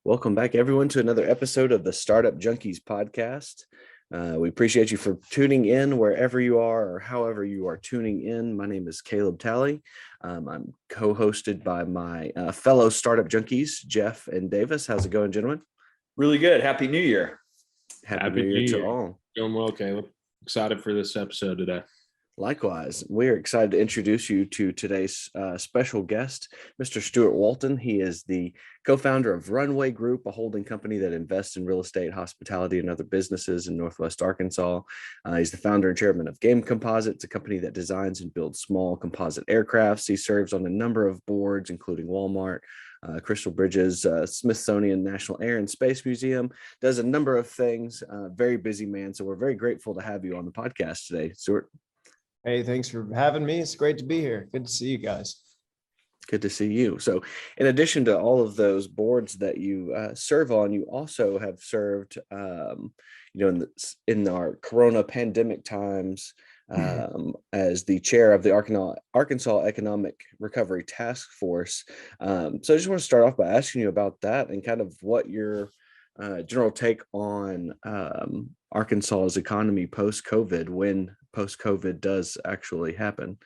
Welcome back, everyone, to another episode of the Startup Junkies podcast. We appreciate you for tuning in wherever you are or however you are tuning in. My name is Caleb Talley. I'm co-hosted by my fellow Startup Junkies, Jeff and Davis. How's it going, gentlemen? Really good. Happy New Year. Happy New Year to all. Doing well, Caleb. Excited for this episode today. Likewise, we're excited to introduce you to today's special guest, Mr. Steuart Walton. He is the co-founder of Runway Group, a holding company that invests in real estate, hospitality, and other businesses in Northwest Arkansas. He's the founder and chairman of Game Composites, a company that designs and builds small composite aircrafts. He serves on a number of boards, including Walmart, Crystal Bridges, Smithsonian National Air and Space Museum, does a number of things. Very busy man. So we're very grateful to have you on the podcast today, Steuart. Hey, thanks for having me. It's great to be here. Good to see you guys. Good to see you. So in addition to all of those boards that you serve on, you also have served, in our Corona pandemic times as the chair of the Arkansas Economic Recovery Task Force. So I just want to start off by asking you about that and kind of what your general take on Arkansas's economy post-COVID, when post-COVID does actually happen.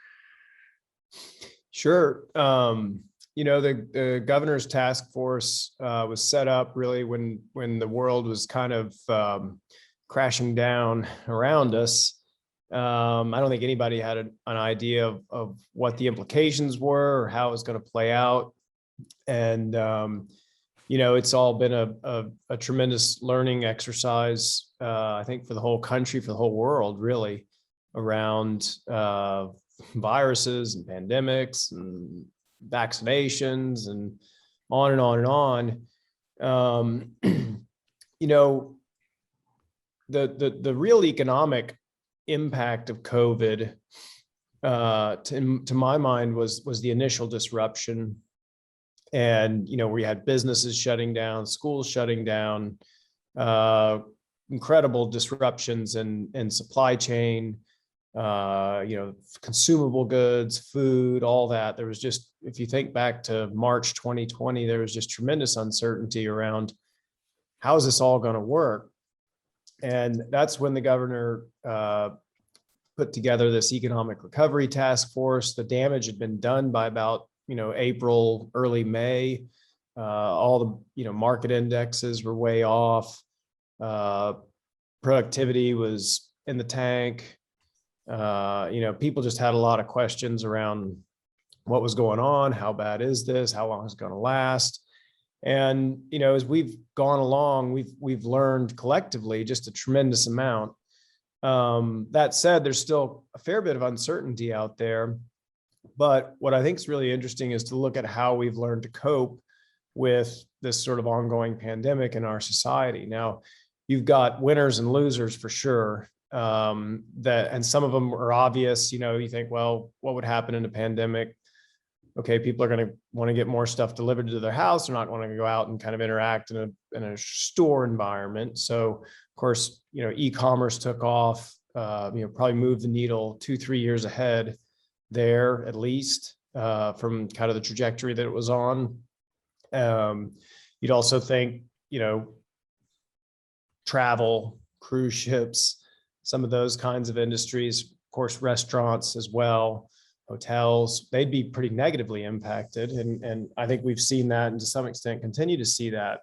Sure. The governor's task force was set up really when the world was kind of crashing down around us. I don't think anybody had an idea of what the implications were or how it was going to play out. And it's all been a tremendous learning exercise, I think, for the whole country, for the whole world, really, around viruses and pandemics and vaccinations and on and on and on. The real economic impact of COVID, to my mind, was the initial disruption. And, we had businesses shutting down, schools shutting down, incredible disruptions in supply chain, consumable goods, food, all that. There was just, if you think back to March 2020, there was just tremendous uncertainty around how is this all going to work? And that's when the governor put together this economic recovery task force. The damage had been done by about April, early May. All the market indexes were way off. Productivity was in the tank. People just had a lot of questions around what was going on, how bad is this, how long is it going to last? And as we've gone along, we've learned collectively just a tremendous amount. That said, there's still a fair bit of uncertainty out there. But what I think is really interesting is to look at how we've learned to cope with this sort of ongoing pandemic in our society. Now, you've got winners and losers for sure. And some of them are obvious. You think, well, what would happen in a pandemic? Okay, people are going to want to get more stuff delivered to their house. They're not going to go out and kind of interact in a store environment. So, of course, e-commerce took off. Probably moved the needle 2-3 years ahead there, at least, from kind of the trajectory that it was on. You'd also think, travel, cruise ships, some of those kinds of industries, of course, restaurants as well, hotels, they'd be pretty negatively impacted. And I think we've seen that, and to some extent continue to see that.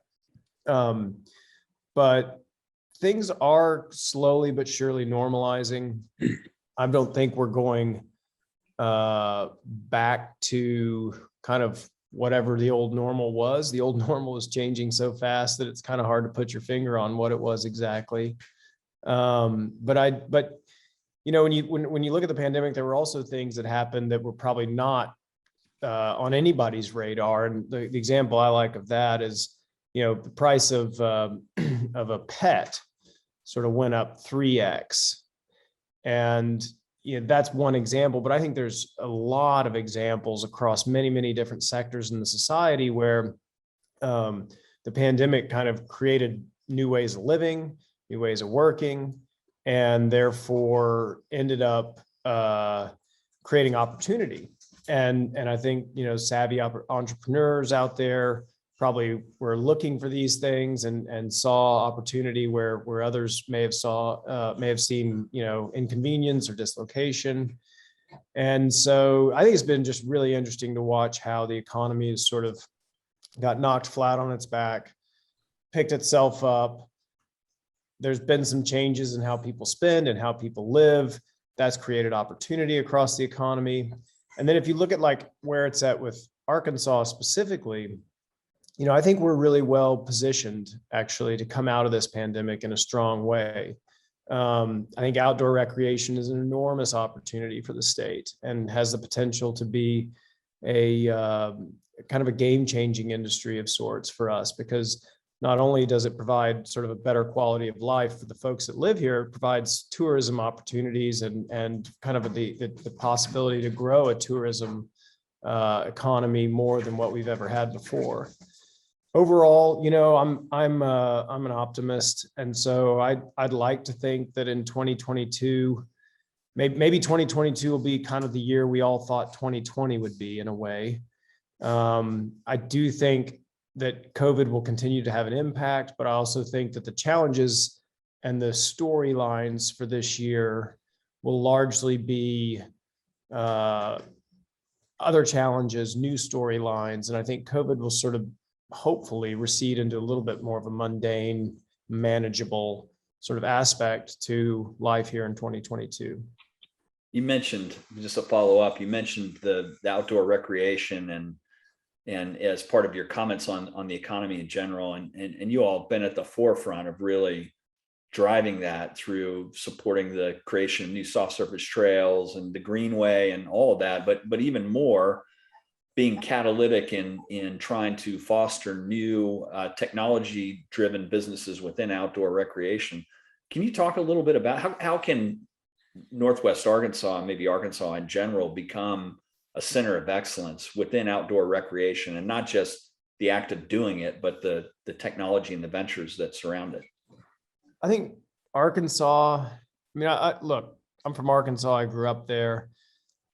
But things are slowly but surely normalizing. I don't think we're going back to kind of whatever the old normal was. The old normal is changing so fast that it's kind of hard to put your finger on what it was exactly. But when you look at the pandemic, there were also things that happened that were probably not on anybody's radar. And the example I like of that is, the price of a pet sort of went up 3x. And that's one example, but I think there's a lot of examples across many, many different sectors in the society where the pandemic kind of created new ways of living, new ways of working, and therefore ended up creating opportunity. And I think, savvy entrepreneurs out there probably were looking for these things and saw opportunity where others may have seen, inconvenience or dislocation. And so I think it's been just really interesting to watch how the economy has sort of got knocked flat on its back, picked itself up. There's been some changes in how people spend and how people live. That's created opportunity across the economy. And then if you look at like where it's at with Arkansas specifically, I think we're really well positioned actually to come out of this pandemic in a strong way. I think outdoor recreation is an enormous opportunity for the state and has the potential to be a kind of a game-changing industry of sorts for us, because not only does it provide sort of a better quality of life for the folks that live here, it provides tourism opportunities and kind of the possibility to grow a tourism economy more than what we've ever had before. Overall, I'm an optimist, and so I'd like to think that in 2022, maybe 2022 will be kind of the year we all thought 2020 would be in a way. I do think that COVID will continue to have an impact, but I also think that the challenges and the storylines for this year will largely be other challenges, new storylines. And I think COVID will sort of hopefully recede into a little bit more of a mundane, manageable sort of aspect to life here in 2022. You mentioned, just a follow up, you mentioned the outdoor recreation and as part of your comments on the economy in general, and you all have been at the forefront of really driving that through supporting the creation of new soft surface trails and the Greenway and all of that, but even more being catalytic in trying to foster new technology driven businesses within outdoor recreation. Can you talk a little bit about how can Northwest Arkansas, and maybe Arkansas in general, become a center of excellence within outdoor recreation, and not just the act of doing it, but the technology and the ventures that surround it? I think Arkansas, look, I'm from Arkansas. I grew up there.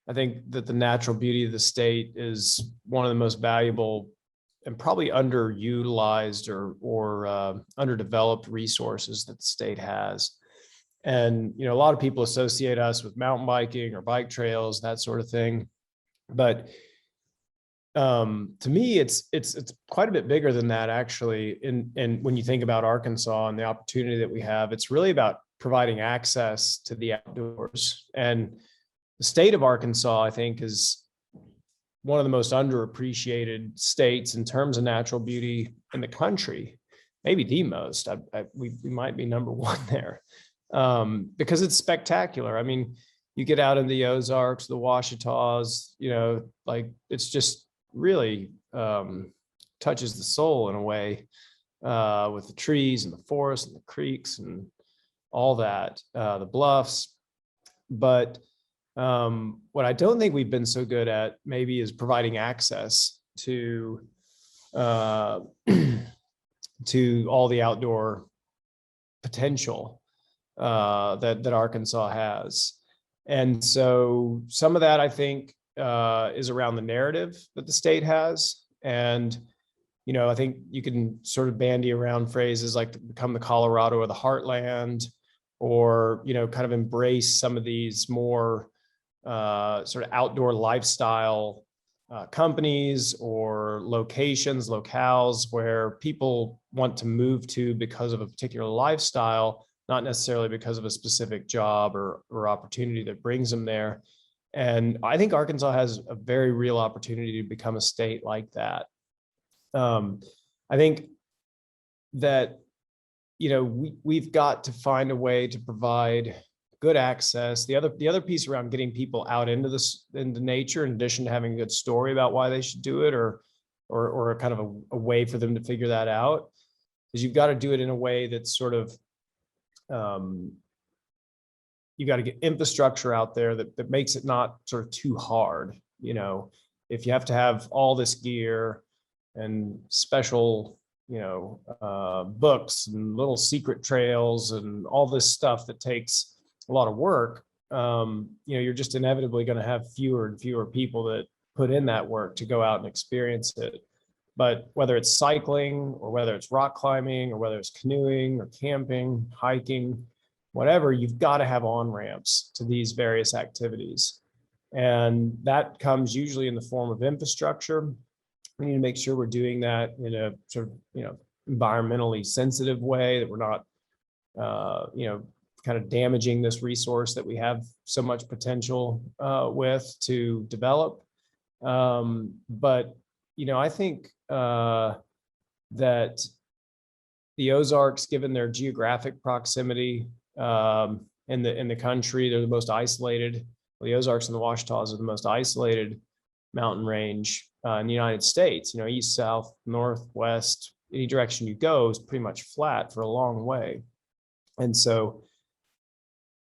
I think that the natural beauty of the state is one of the most valuable and probably underutilized or underdeveloped resources that the state has. And, a lot of people associate us with mountain biking or bike trails, that sort of thing. But to me, it's quite a bit bigger than that, actually. And when you think about Arkansas and the opportunity that we have, it's really about providing access to the outdoors. And the state of Arkansas, I think, is one of the most underappreciated states in terms of natural beauty in the country, maybe the most. We might be number one there because it's spectacular. I mean, you get out in the Ozarks, the Ouachitas, like it's just really touches the soul in a way with the trees and the forests and the creeks and all that, the bluffs. But what I don't think we've been so good at maybe is providing access to to all the outdoor potential that Arkansas has. And so some of that, I think, is around the narrative that the state has. And, I think you can sort of bandy around phrases like become the Colorado or the heartland, or, kind of embrace some of these more sort of outdoor lifestyle companies or locales where people want to move to because of a particular lifestyle, not necessarily because of a specific job or opportunity that brings them there. And I think Arkansas has a very real opportunity to become a state like that. I think that, we've got to find a way to provide good access. The other piece around getting people out into nature, in addition to having a good story about why they should do it, or kind of a way for them to figure that out, is you've got to do it in a way that's sort of you got to get infrastructure out there that makes it not sort of too hard. If you have to have all this gear and special, books and little secret trails and all this stuff that takes a lot of work, you're just inevitably going to have fewer and fewer people that put in that work to go out and experience it. But whether it's cycling or whether it's rock climbing or whether it's canoeing or camping, hiking, whatever, you've got to have on-ramps to these various activities. And that comes usually in the form of infrastructure. We need to make sure we're doing that in a sort of, environmentally sensitive way, that we're not, kind of damaging this resource that we have so much potential with to develop. But, I think that the Ozarks, given their geographic proximity in the country, they're the most isolated. Well, the Ozarks and the Ouachitas are the most isolated mountain range in the United States. East, south, north, west, any direction you go is pretty much flat for a long way. And so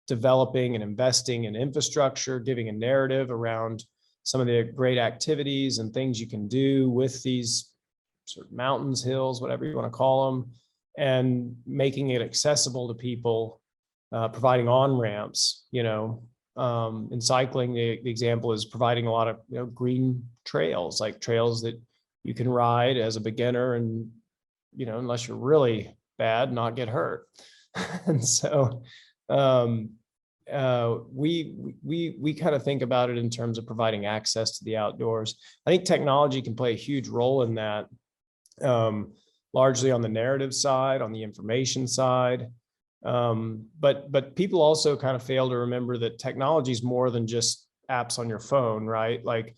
developing and investing in infrastructure, giving a narrative around some of the great activities and things you can do with these sort of mountains, hills, whatever you want to call them, and making it accessible to people, providing on-ramps, in cycling, the example is providing a lot of, green trails, like trails that you can ride as a beginner and, unless you're really bad, not get hurt. And so we kind of think about it in terms of providing access to the outdoors. I think technology can play a huge role in that, largely on the narrative side, on the information side. But people also kind of fail to remember that technology is more than just apps on your phone, right? Like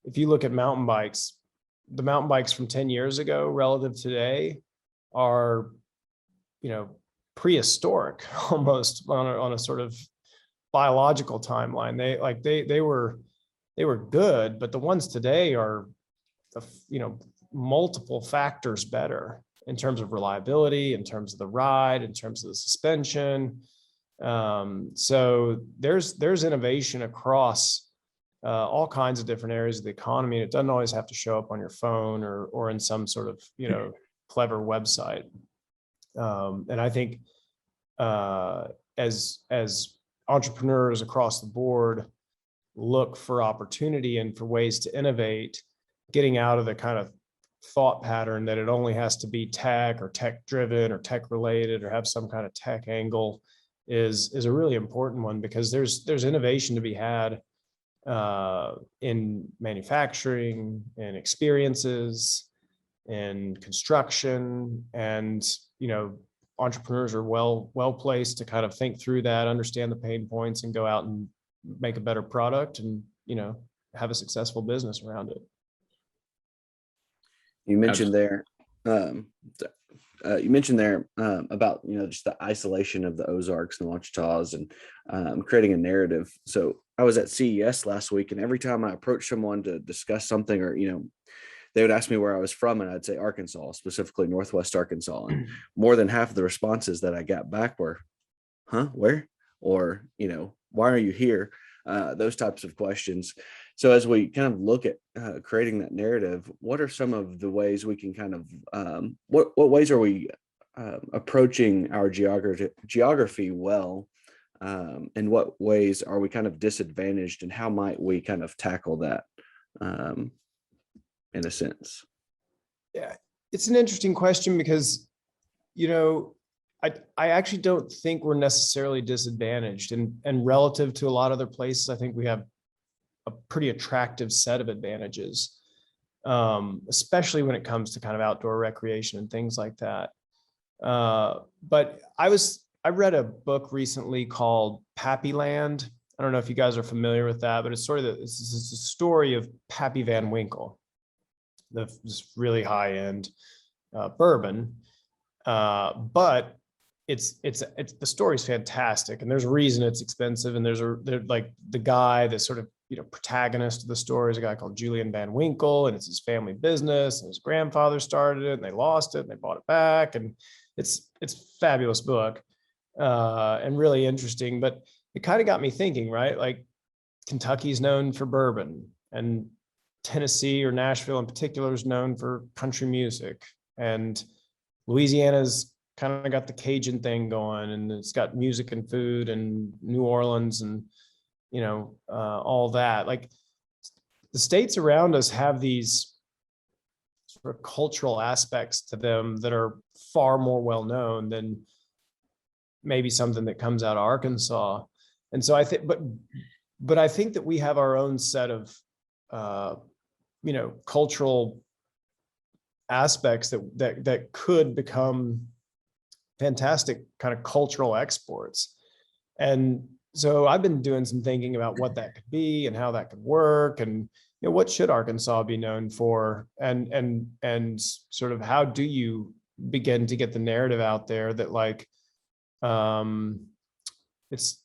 if you look at mountain bikes, the mountain bikes from 10 years ago relative to today are, prehistoric almost on a sort of biological timeline. They were good, but the ones today are, multiple factors better in terms of reliability, in terms of the ride, in terms of the suspension. So there's innovation across all kinds of different areas of the economy. And it doesn't always have to show up on your phone or in some sort of, clever website. And I think as entrepreneurs across the board look for opportunity and for ways to innovate, getting out of the kind of thought pattern that it only has to be tech or tech driven or tech related or have some kind of tech angle is a really important one, because there's innovation to be had in manufacturing and experiences and construction, and entrepreneurs are well placed to kind of think through that, understand the pain points, and go out and make a better product and have a successful business around it. You mentioned there, about just the isolation of the Ozarks and the Ouachitas and creating a narrative. So I was at CES last week, and every time I approached someone to discuss something, or they would ask me where I was from, and I'd say Arkansas, specifically Northwest Arkansas, and more than half of the responses that I got back were, "Huh, where?" or "Why are you here?" Those types of questions. So as we kind of look at creating that narrative, what are some of the ways we can kind of what ways are we approaching our geography well, and what ways are we kind of disadvantaged, and how might we kind of tackle that in a sense? Yeah, it's an interesting question because, I actually don't think we're necessarily disadvantaged, and relative to a lot of other places, I think we have a pretty attractive set of advantages, especially when it comes to kind of outdoor recreation and things like that. But I read a book recently called Pappyland. I don't know if you guys are familiar with that, but it's sort of it's a story of Pappy Van Winkle, this really high end bourbon, but it's the story's fantastic, and there's a reason it's expensive, and there's like the guy, the sort of protagonist of the story is a guy called Julian Van Winkle, and it's his family business, and his grandfather started it, and they lost it, and they bought it back, and it's a fabulous book, and really interesting. But it kind of got me thinking, right? Like Kentucky's known for bourbon, and Tennessee, or Nashville in particular, is known for country music, and Louisiana's kind of got the Cajun thing going, and it's got music and food, and New Orleans, and all that. Like the states around us have these sort of cultural aspects to them that are far more well known than maybe something that comes out of Arkansas. And so I think, but I think that we have our own set of, cultural aspects that could become fantastic kind of cultural exports. And so I've been doing some thinking about what that could be and how that could work, and what should Arkansas be known for, and sort of how do you begin to get the narrative out there that like it's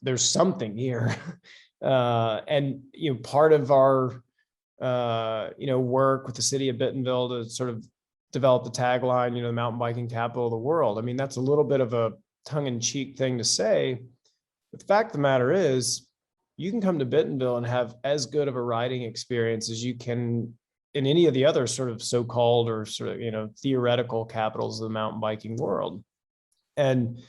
there's something here. And part of our work with the city of Bentonville to sort of develop the tagline, the mountain biking capital of the world. I mean, that's a little bit of a tongue-in-cheek thing to say, but the fact of the matter is, you can come to Bentonville and have as good of a riding experience as you can in any of the other sort of so-called or sort of, theoretical capitals of the mountain biking world. And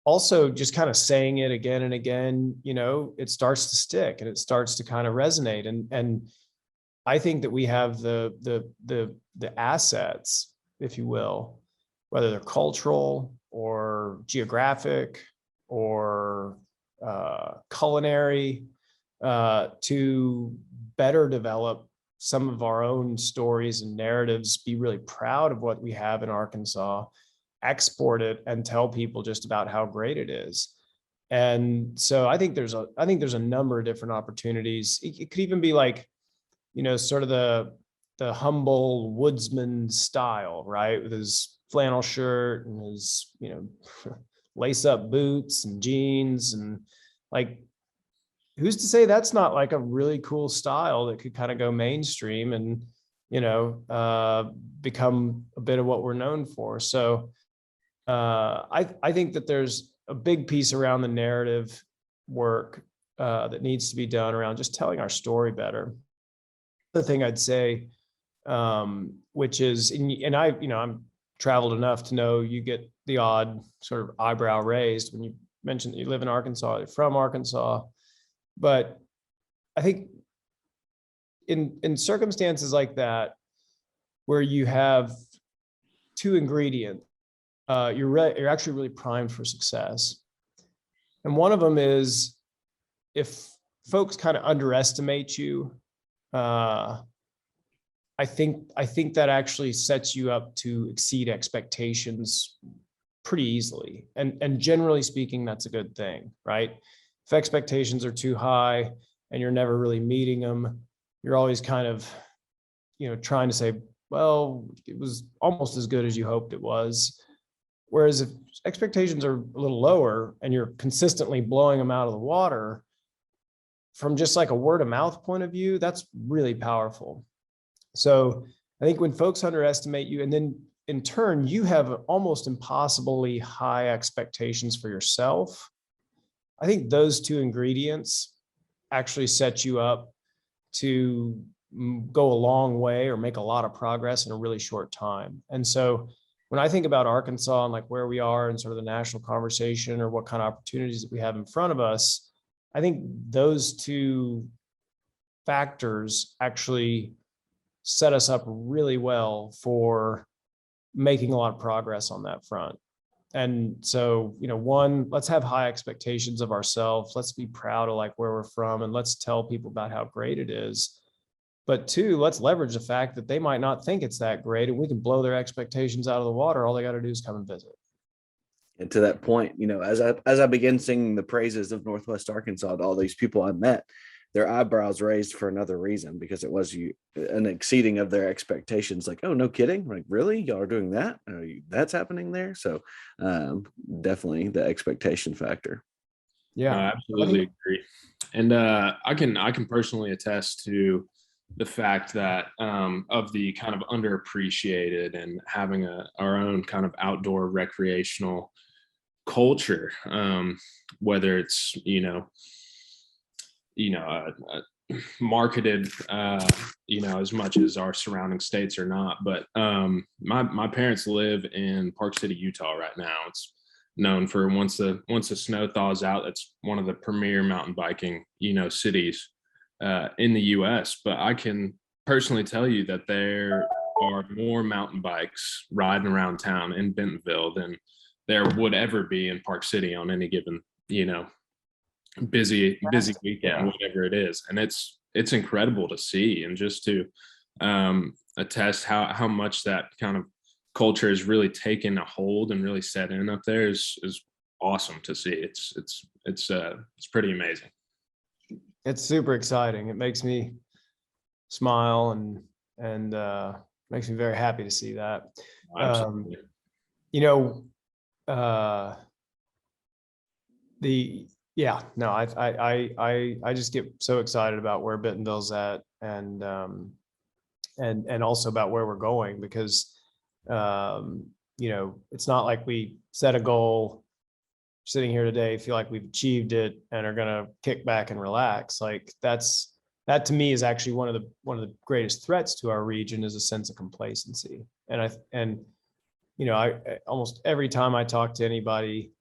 also just kind of saying it again and again, it starts to stick and it starts to kind of resonate. And I think that we have the assets, if you will, whether they're cultural or geographic or culinary, to better develop some of our own stories and narratives, be really proud of what we have in Arkansas, export it, and tell people just about how great it is. And so I think there's a number of different opportunities. It could even be like, sort of the humble woodsman style, right? With his flannel shirt and his, lace up boots and jeans, and like, who's to say that's not like a really cool style that could kind of go mainstream and, become a bit of what we're known for. So I think that there's a big piece around the narrative work that needs to be done around just telling our story better. The thing I'd say, which is, and I'm traveled enough to know you get the odd sort of eyebrow raised when you mention that you live in Arkansas, you're from Arkansas. But I think in circumstances like that, where you have two ingredients, you're actually really primed for success. And one of them is, if folks kind of underestimate you, I think that actually sets you up to exceed expectations pretty easily. And generally speaking, that's a good thing, right? If expectations are too high and you're never really meeting them, you're always kind of, trying to say, well, it was almost as good as you hoped it was. Whereas if expectations are a little lower and you're consistently blowing them out of the water, from just like a word of mouth point of view, that's really powerful. So I think when folks underestimate you, and then in turn, you have almost impossibly high expectations for yourself, I think those two ingredients actually set you up to go a long way or make a lot of progress in a really short time. And so when I think about Arkansas and like where we are in sort of the national conversation or what kind of opportunities that we have in front of us, I think those two factors actually set us up really well for making a lot of progress on that front. And so, one, let's have high expectations of ourselves. Let's be proud of like where we're from, and let's tell people about how great it is. But two, let's leverage the fact that they might not think it's that great, and we can blow their expectations out of the water. All they got to do is come and visit. And to that point, as I began singing the praises of Northwest Arkansas to all these people I met, their eyebrows raised for another reason, because it was an exceeding of their expectations. Like, oh, no kidding. Like, really? Y'all are doing that? That's happening there. So definitely the expectation factor. Yeah, I absolutely agree. And I can personally attest to the fact that of the kind of underappreciated and having our own kind of outdoor recreational culture, whether it's, marketed, as much as our surrounding states or not. But my parents live in Park City, Utah right now. It's known for once the snow thaws out, that's one of the premier mountain biking, cities in the US. But I can personally tell you that there are more mountain bikes riding around town in Bentonville than there would ever be in Park City on any given, busy weekend, whatever it is. And it's incredible to see, and just to attest how much that kind of culture has really taken a hold and really set in up there is awesome to see. It's pretty amazing. It's super exciting. It makes me smile and makes me very happy to see that. Absolutely. I just get so excited about where Bentonville's at, and also about where we're going, because it's not like we set a goal sitting here today, feel like we've achieved it and are going to kick back and relax. Like that to me is actually one of the greatest threats to our region, is a sense of complacency. And I almost every time I talk to anybody,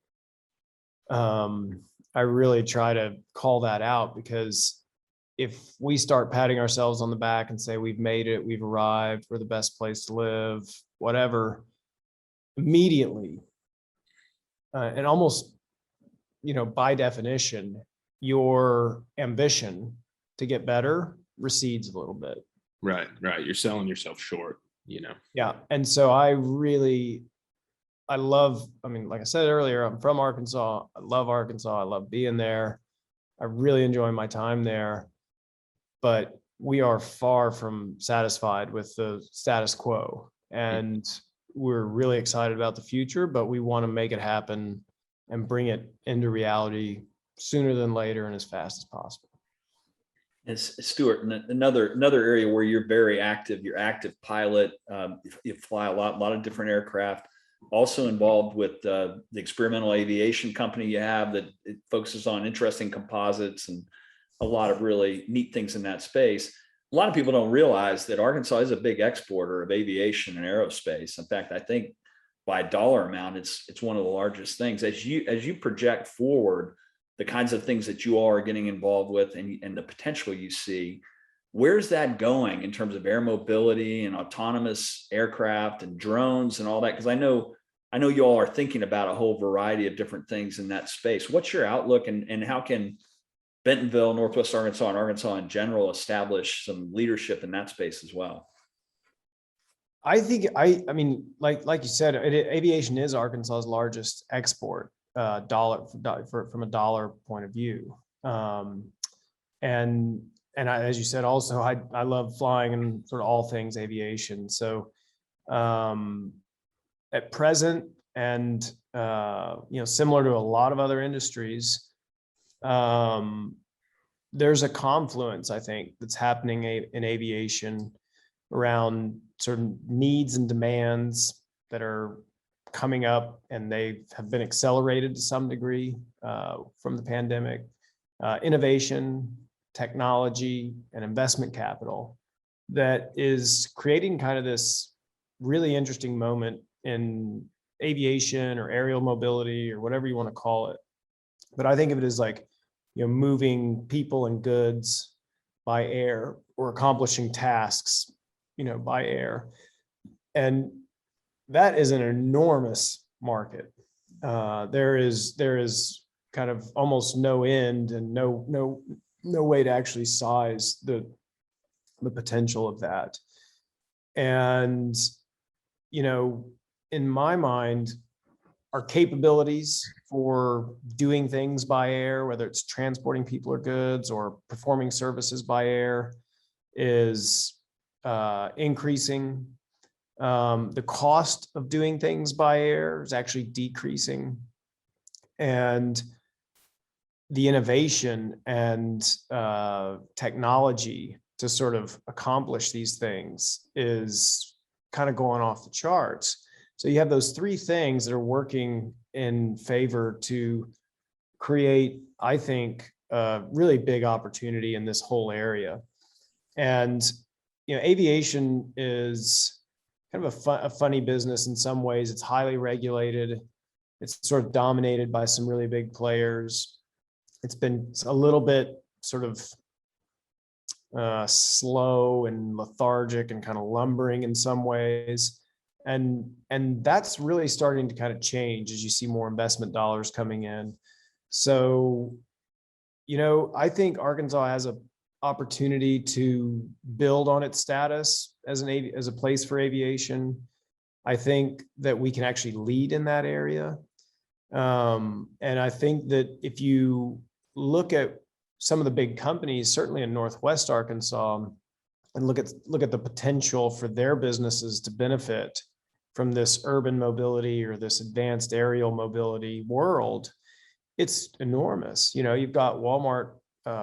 I really try to call that out, because if we start patting ourselves on the back and say we've made it, we've arrived, we're the best place to live, whatever, immediately, and almost, by definition, your ambition to get better recedes a little bit. Right. You're selling yourself short, Yeah. And so I love, like I said earlier, I'm from Arkansas. I love Arkansas. I love being there. I really enjoy my time there, but we are far from satisfied with the status quo, and we're really excited about the future, but we want to make it happen and bring it into reality sooner than later and as fast as possible. And Steuart, another area where you're very active, you're active pilot, you fly a lot of different aircraft, also involved with the experimental aviation company you have that it focuses on interesting composites and a lot of really neat things in that space. A lot of people don't realize that Arkansas is a big exporter of aviation and aerospace. In fact, I think by dollar amount, it's one of the largest things. As you project forward, the kinds of things that you all are getting involved with and the potential you see, where's that going in terms of air mobility and autonomous aircraft and drones and all that? Because I know you all are thinking about a whole variety of different things in that space. What's your outlook, and how can Bentonville, Northwest Arkansas, and Arkansas in general establish some leadership in that space as well? I think, like you said, aviation is Arkansas's largest export, from a dollar point of view. And as you said, also, I love flying and sort of all things aviation. So at present, and similar to a lot of other industries, there's a confluence, I think, that's happening in aviation around certain needs and demands that are coming up, and they have been accelerated to some degree from the pandemic. Innovation, technology, and investment capital that is creating kind of this really interesting moment in aviation or aerial mobility or whatever you want to call it. But I think of it as like, moving people and goods by air, or accomplishing tasks, by air. And that is an enormous market. There is kind of almost no end and no way to actually size the potential of that. And, in my mind, our capabilities for doing things by air, whether it's transporting people or goods or performing services by air, is increasing. The cost of doing things by air is actually decreasing. And the innovation and technology to sort of accomplish these things is kind of going off the charts. So you have those three things that are working in favor to create, I think, a really big opportunity in this whole area. And, aviation is kind of a funny business in some ways. It's highly regulated. It's sort of dominated by some really big players. It's been a little bit sort of slow and lethargic and kind of lumbering in some ways. And that's really starting to kind of change as you see more investment dollars coming in. So, I think Arkansas has a opportunity to build on its status as a place for aviation. I think that we can actually lead in that area. And I think that if you look at some of the big companies, certainly in Northwest Arkansas, and look at the potential for their businesses to benefit from this urban mobility or this advanced aerial mobility world, it's enormous. You've got Walmart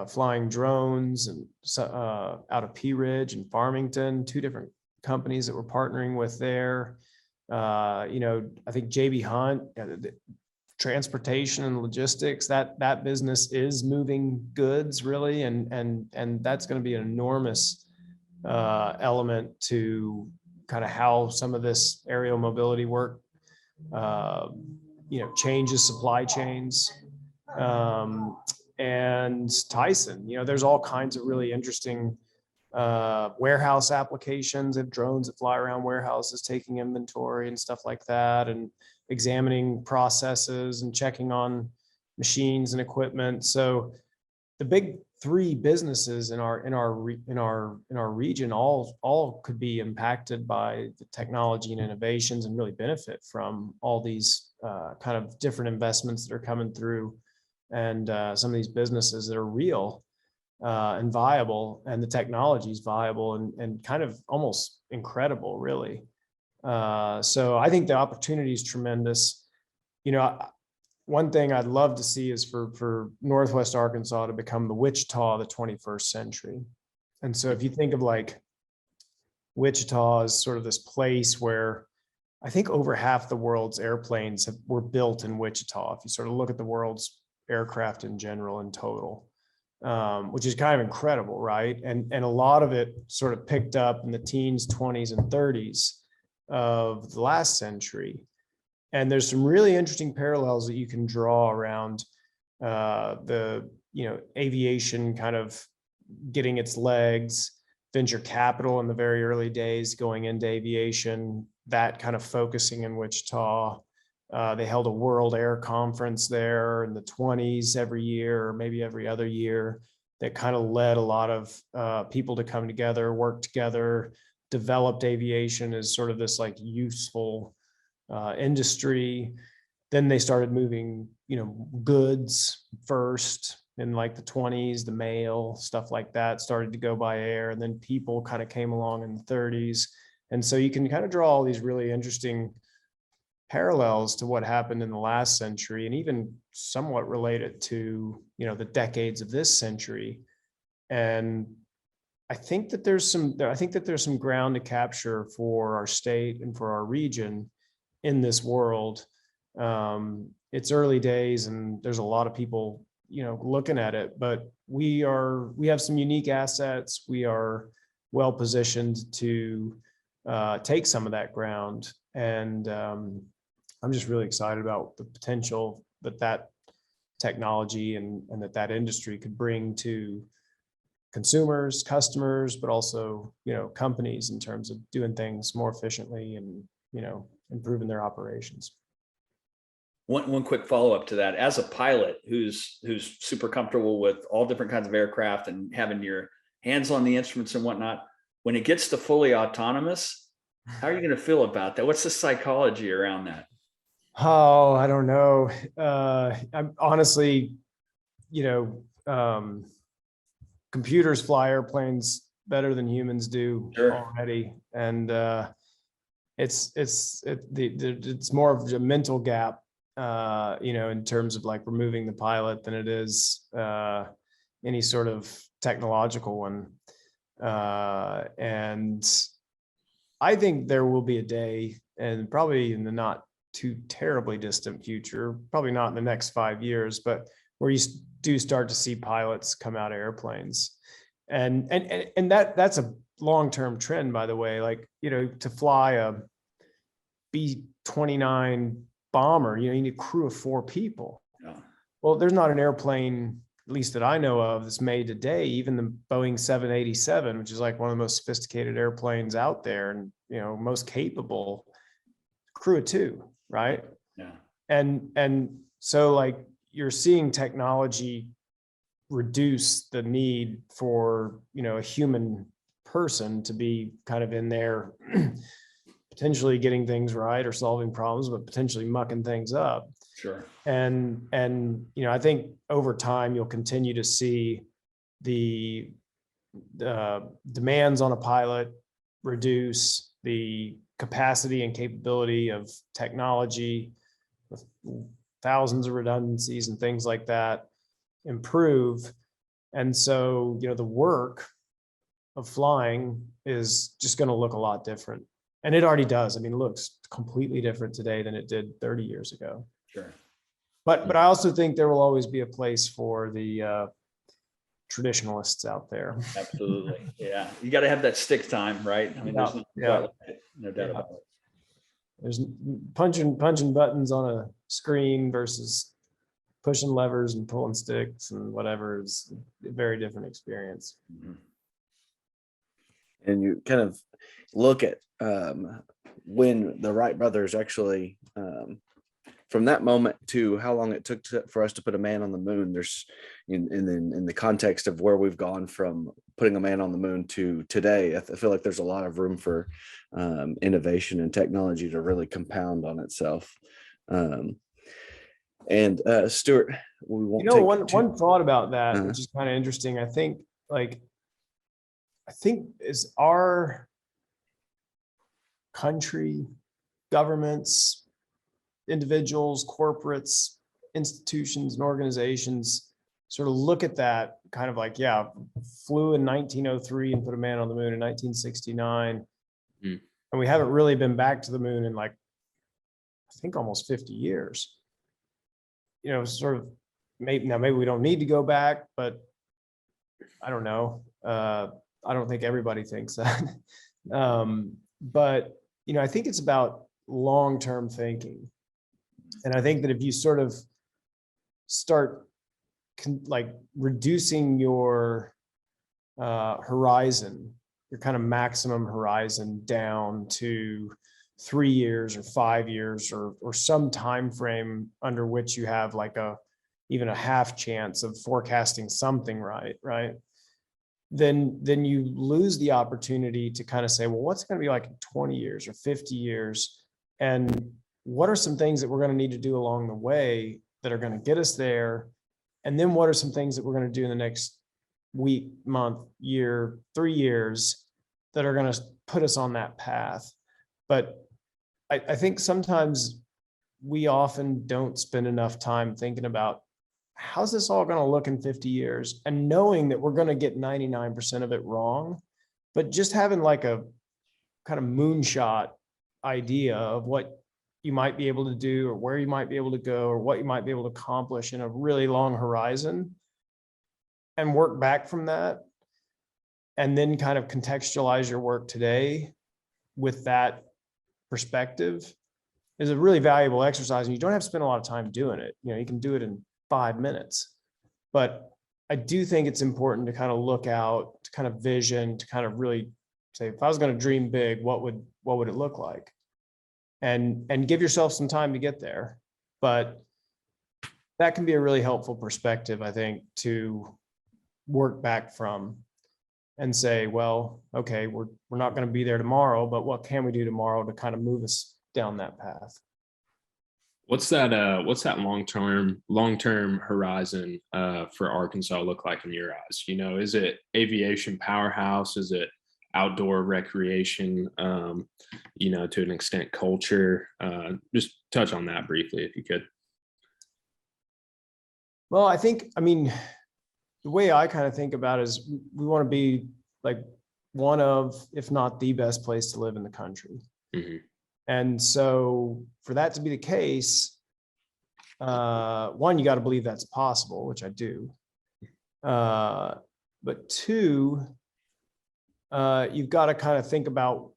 flying drones and out of Pea Ridge and Farmington, two different companies that we're partnering with there. I think JB Hunt, transportation and logistics, that business is moving goods really, and that's going to be an enormous element to kind of how some of this aerial mobility work changes supply chains. And Tyson, there's all kinds of really interesting warehouse applications of drones that fly around warehouses, taking inventory and stuff like that, and examining processes and checking on machines and equipment. So the big three businesses in our region all could be impacted by the technology and innovations and really benefit from all these kind of different investments that are coming through, and some of these businesses that are real and viable, and the technology is viable and kind of almost incredible, really. So I think the opportunity is tremendous. One thing I'd love to see is for Northwest Arkansas to become the Wichita of the 21st century. And so if you think of like Wichita as sort of this place where I think over half the world's airplanes were built in Wichita, if you sort of look at the world's aircraft in general in total, which is kind of incredible, right? And a lot of it sort of picked up in the teens, 20s, and 30s of the last century. And there's some really interesting parallels that you can draw around the aviation kind of getting its legs, venture capital in the very early days going into aviation, that kind of focusing in Wichita. They held a World Air Conference there in the 20s every year, or maybe every other year, that kind of led a lot of people to come together, work together, developed aviation as sort of this like useful industry. Then they started moving, goods first in like the 20s, the mail, stuff like that started to go by air. And then people kind of came along in the 30s. And so you can kind of draw all these really interesting parallels to what happened in the last century, and even somewhat related to, the decades of this century. And I think that there's some ground to capture for our state and for our region in this world. It's early days and there's a lot of people, looking at it, but we have some unique assets. We are well positioned to take some of that ground. And I'm just really excited about the potential that technology and that industry could bring to consumers, customers, but also, companies in terms of doing things more efficiently and, improving their operations. One quick follow-up to that. As a pilot who's super comfortable with all different kinds of aircraft and having your hands on the instruments and whatnot, when it gets to fully autonomous, how are you going to feel about that? What's the psychology around that? Oh, I don't know. I'm honestly, computers fly airplanes better than humans do already. And it's more of a mental gap, in terms of like removing the pilot than it is any sort of technological one. And I think there will be a day, and probably in the not too terribly distant future, probably not in the next 5 years, but where you do start to see pilots come out of airplanes. And that's a long-term trend, by the way. Like, to fly a B-29 bomber, you need a crew of 4 people. Yeah. Well, there's not an airplane at least that I know of, that's made today, even the Boeing 787, which is like one of the most sophisticated airplanes out there and, most capable, crew of two, right? Yeah. And so like you're seeing technology reduce the need for, a human person to be kind of in there potentially getting things right or solving problems, but potentially mucking things up. Sure. And I think over time you'll continue to see the demands on a pilot reduce, the capacity and capability of technology with thousands of redundancies and things like that improve. And so, the work of flying is just going to look a lot different. And it already does. I mean, it looks completely different today than it did 30 years ago. Sure. But I also think there will always be a place for the traditionalists out there. Absolutely. Yeah. You got to have that stick time, right? I mean, there's no doubt about it. There's punching buttons on a screen versus pushing levers and pulling sticks and whatever is a very different experience. Mm-hmm. And you kind of look at when the Wright brothers actually, from that moment to how long it took for us to put a man on the moon, there's in the context of where we've gone from putting a man on the moon to today, I feel like there's a lot of room for innovation and technology to really compound on itself. And Steuart, we won't one thought about that, which is kind of interesting. I think is our country, governments, individuals, corporates, institutions, and organizations sort of look at that kind of like, flew in 1903 and put a man on the moon in 1969. And we haven't really been back to the moon in like, I think almost 50 years. Sort of maybe we don't need to go back, but I don't know. I don't think everybody thinks that. But, I think it's about long-term thinking. And I think that if you sort of start like reducing your horizon, your kind of maximum horizon down to 3 years or 5 years or some time frame under which you have like even a half chance of forecasting something right, then you lose the opportunity to kind of say, well, what's going to be like in 20 years or 50 years? And what are some things that we're going to need to do along the way that are going to get us there? And then what are some things that we're going to do in the next week, month, year, 3 years that are going to put us on that path? But I think sometimes we often don't spend enough time thinking about how's this all going to look in 50 years and knowing that we're going to get 99% of it wrong, but just having like a kind of moonshot idea of what you might be able to do or where you might be able to go or what you might be able to accomplish in a really long horizon and work back from that. And then kind of contextualize your work today with that perspective is a really valuable exercise. And you don't have to spend a lot of time doing it. You can do it in 5 minutes, but I do think it's important to kind of look out, to kind of vision, to kind of really say, if I was going to dream big, what would it look like? And give yourself some time to get there. But that can be a really helpful perspective, I think, to work back from and say, well, okay, we're not going to be there tomorrow, but what can we do tomorrow to kind of move us down that path? What's that long-term horizon for Arkansas look like in your eyes? Is it aviation powerhouse? Is it outdoor recreation? To an extent, culture? Just touch on that briefly, if you could. Well, the way I kind of think about it is we want to be like one of, if not the best place to live in the country. Mm-hmm. And so for that to be the case, one, you got to believe that's possible, which I do. But two, you've got to kind of think about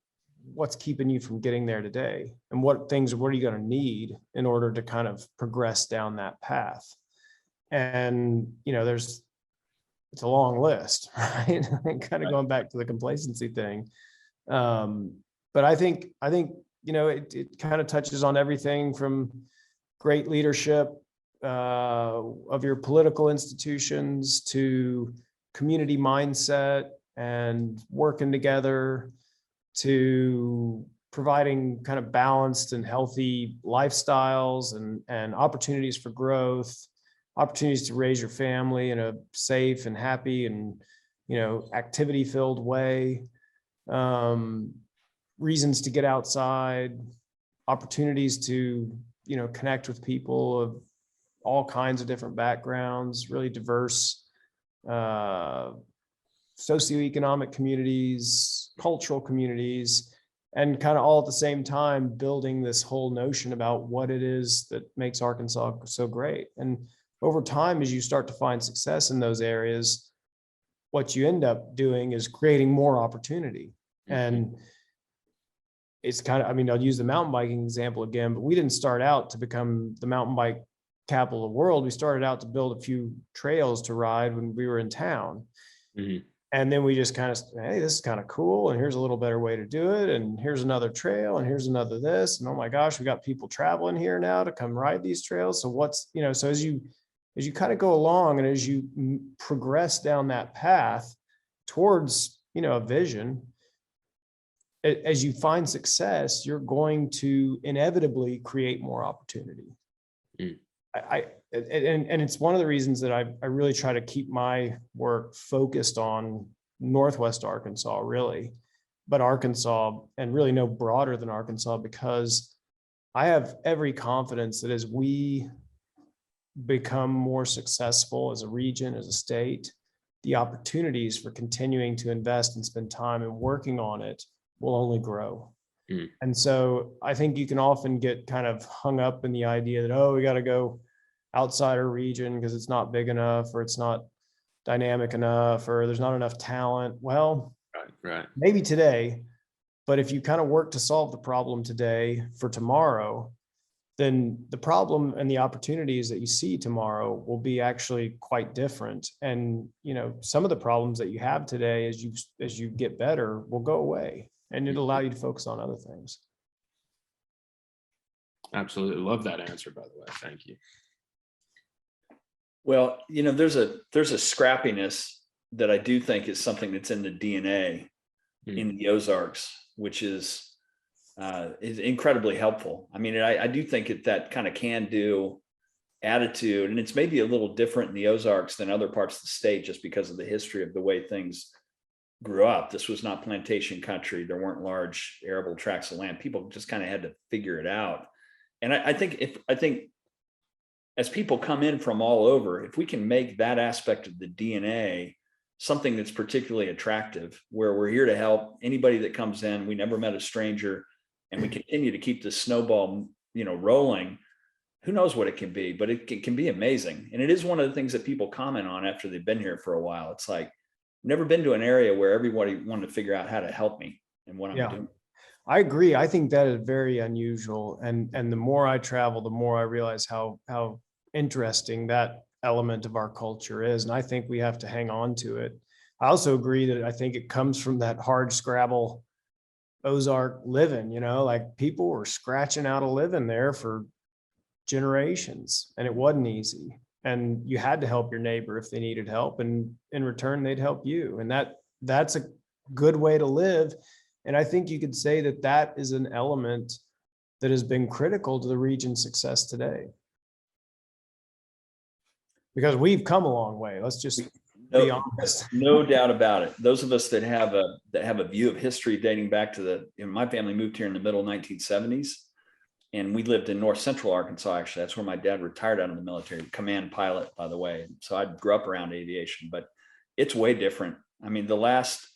what's keeping you from getting there today and what are you going to need in order to kind of progress down that path. And, there's it's a long list, right? Kind of going back to the complacency thing. But I think, it kind of touches on everything from great leadership of your political institutions to community mindset and working together to providing kind of balanced and healthy lifestyles and opportunities for growth, opportunities to raise your family in a safe and happy and, activity filled way, reasons to get outside, opportunities to, connect with people of all kinds of different backgrounds, really diverse socioeconomic communities, cultural communities, and kind of all at the same time building this whole notion about what it is that makes Arkansas so great. And over time, as you start to find success in those areas, what you end up doing is creating more opportunity. And it's kind of, I'll use the mountain biking example again, but we didn't start out to become the mountain bike capital of the world. We started out to build a few trails to ride when we were in town. Mm-hmm. And then we just kind of, hey, this is kind of cool. And here's a little better way to do it. And here's another trail. And here's another this. And oh my gosh, we got people traveling here now to come ride these trails. So what's, so as you kind of go along and as you progress down that path towards, a vision, as you find success, you're going to inevitably create more opportunity. Mm. And it's one of the reasons that I really try to keep my work focused on Northwest Arkansas, really, but Arkansas, and really no broader than Arkansas, because I have every confidence that as we become more successful as a region, as a state, the opportunities for continuing to invest and spend time and working on it will only grow. Mm. And so I think you can often get kind of hung up in the idea that, oh, we got to go outside our region because it's not big enough, or it's not dynamic enough, or there's not enough talent. Well, right. Maybe today, but if you kind of work to solve the problem today for tomorrow, then the problem and the opportunities that you see tomorrow will be actually quite different. And, some of the problems that you have today as you get better will go away, and it'll allow you to focus on other things. Absolutely. Love that answer, by the way. Thank you. Well, there's a scrappiness that I do think is something that's in the DNA in the Ozarks, which is incredibly helpful. I do think that kind of can-do attitude, and it's maybe a little different in the Ozarks than other parts of the state just because of the history of the way things grew up. This was not plantation country. There weren't large arable tracts of land. People just kind of had to figure it out. And I think as people come in from all over, if we can make that aspect of the DNA something that's particularly attractive, where we're here to help anybody that comes in, we never met a stranger, and we continue to keep this snowball, rolling, who knows what it can be, but it can be amazing. And it is one of the things that people comment on after they've been here for a while. It's like, never been to an area where everybody wanted to figure out how to help me and what I'm doing. I agree. I think that is very unusual. And the more I travel, the more I realize how interesting that element of our culture is. And I think we have to hang on to it. I also agree that I think it comes from that hard scrabble Ozark living, like people were scratching out a living there for generations, and it wasn't easy. And you had to help your neighbor if they needed help, and in return, they'd help you. And that's a good way to live. And I think you could say that is an element that has been critical to the region's success today. Because we've come a long way. Let's just be honest. No doubt about it. Those of us that have a view of history dating back to my family moved here in the middle 1970s. And we lived in north central Arkansas, actually. That's where my dad retired out of the military, command pilot, by the way. So I grew up around aviation, but it's way different. The last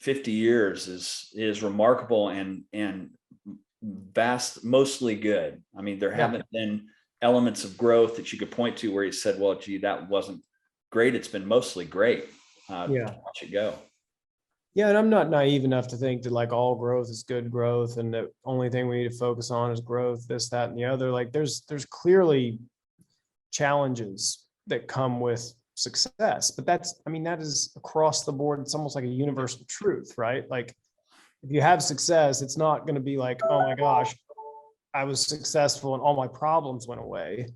50 years is remarkable and vast, mostly good. There haven't been elements of growth that you could point to where you said, well, gee, that wasn't great. It's been mostly great. Watch it go. Yeah, and I'm not naive enough to think that like all growth is good growth and the only thing we need to focus on is growth, this, that, and the other. Like there's clearly challenges that come with success. But that is across the board. It's almost like a universal truth, right? Like if you have success, it's not going to be like, oh my gosh, I was successful and all my problems went away.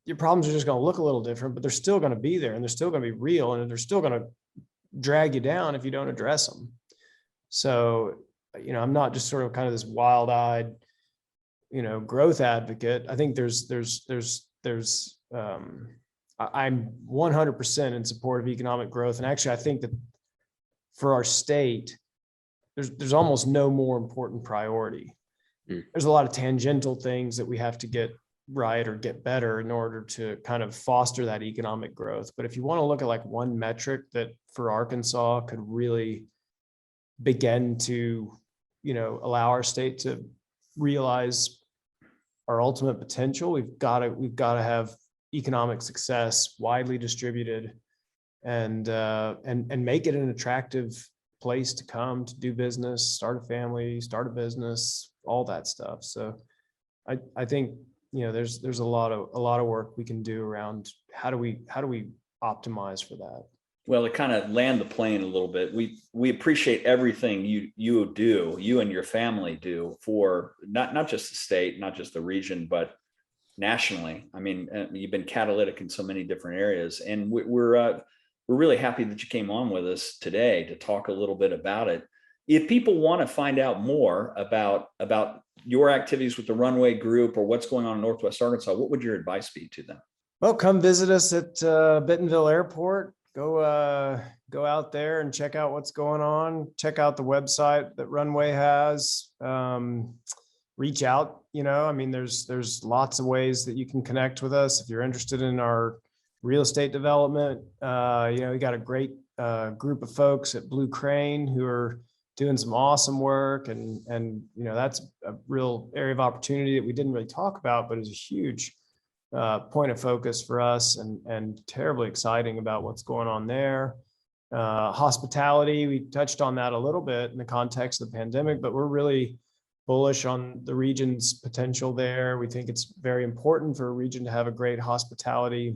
Your problems are just going to look a little different, but they're still going to be there and they're still going to be real and they're still going to drag you down if you don't address them. So, I'm not just sort of kind of this wild-eyed, growth advocate. I think I'm 100% in support of economic growth. And actually, I think that for our state, there's almost no more important priority. There's a lot of tangential things that we have to get right or get better in order to kind of foster that economic growth. But if you want to look at like one metric that for Arkansas could really begin to, allow our state to realize our ultimate potential, we've got to have economic success widely distributed and make it an attractive place to come to do business, start a family, start a business, all that stuff. So I think, there's a lot of work we can do around how do we optimize for that. Well, to kind of land the plane a little bit, we appreciate everything you and your family do for not just the state, not just the region, but nationally. I mean, you've been catalytic in so many different areas, and we're really happy that you came on with us today to talk a little bit about it. If people want to find out more about your activities with the Runway Group or what's going on in Northwest Arkansas, what would your advice be to them? Well, come visit us at Bentonville Airport. Go out there and check out what's going on. Check out the website that Runway has. Reach out. There's lots of ways that you can connect with us if you're interested in our real estate development. We got a great group of folks at Blue Crane who are doing some awesome work, and that's a real area of opportunity that we didn't really talk about, but is a huge point of focus for us, and terribly exciting about what's going on there. Hospitality, we touched on that a little bit in the context of the pandemic, but we're really bullish on the region's potential there. We think it's very important for a region to have a great hospitality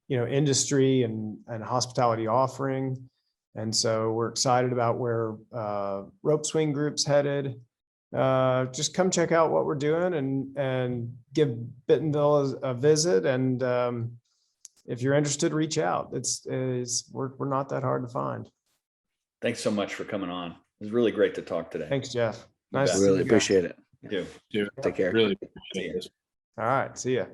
industry and hospitality offering. And so we're excited about where Rope Swing Group's headed. Just come check out what we're doing and give Bentonville a visit. And if you're interested, reach out. We're not that hard to find. Thanks so much for coming on. It was really great to talk today. Thanks, Jeff. Nice to see Really you guys. appreciate it. You do. Take care. Really appreciate this. All right. See ya.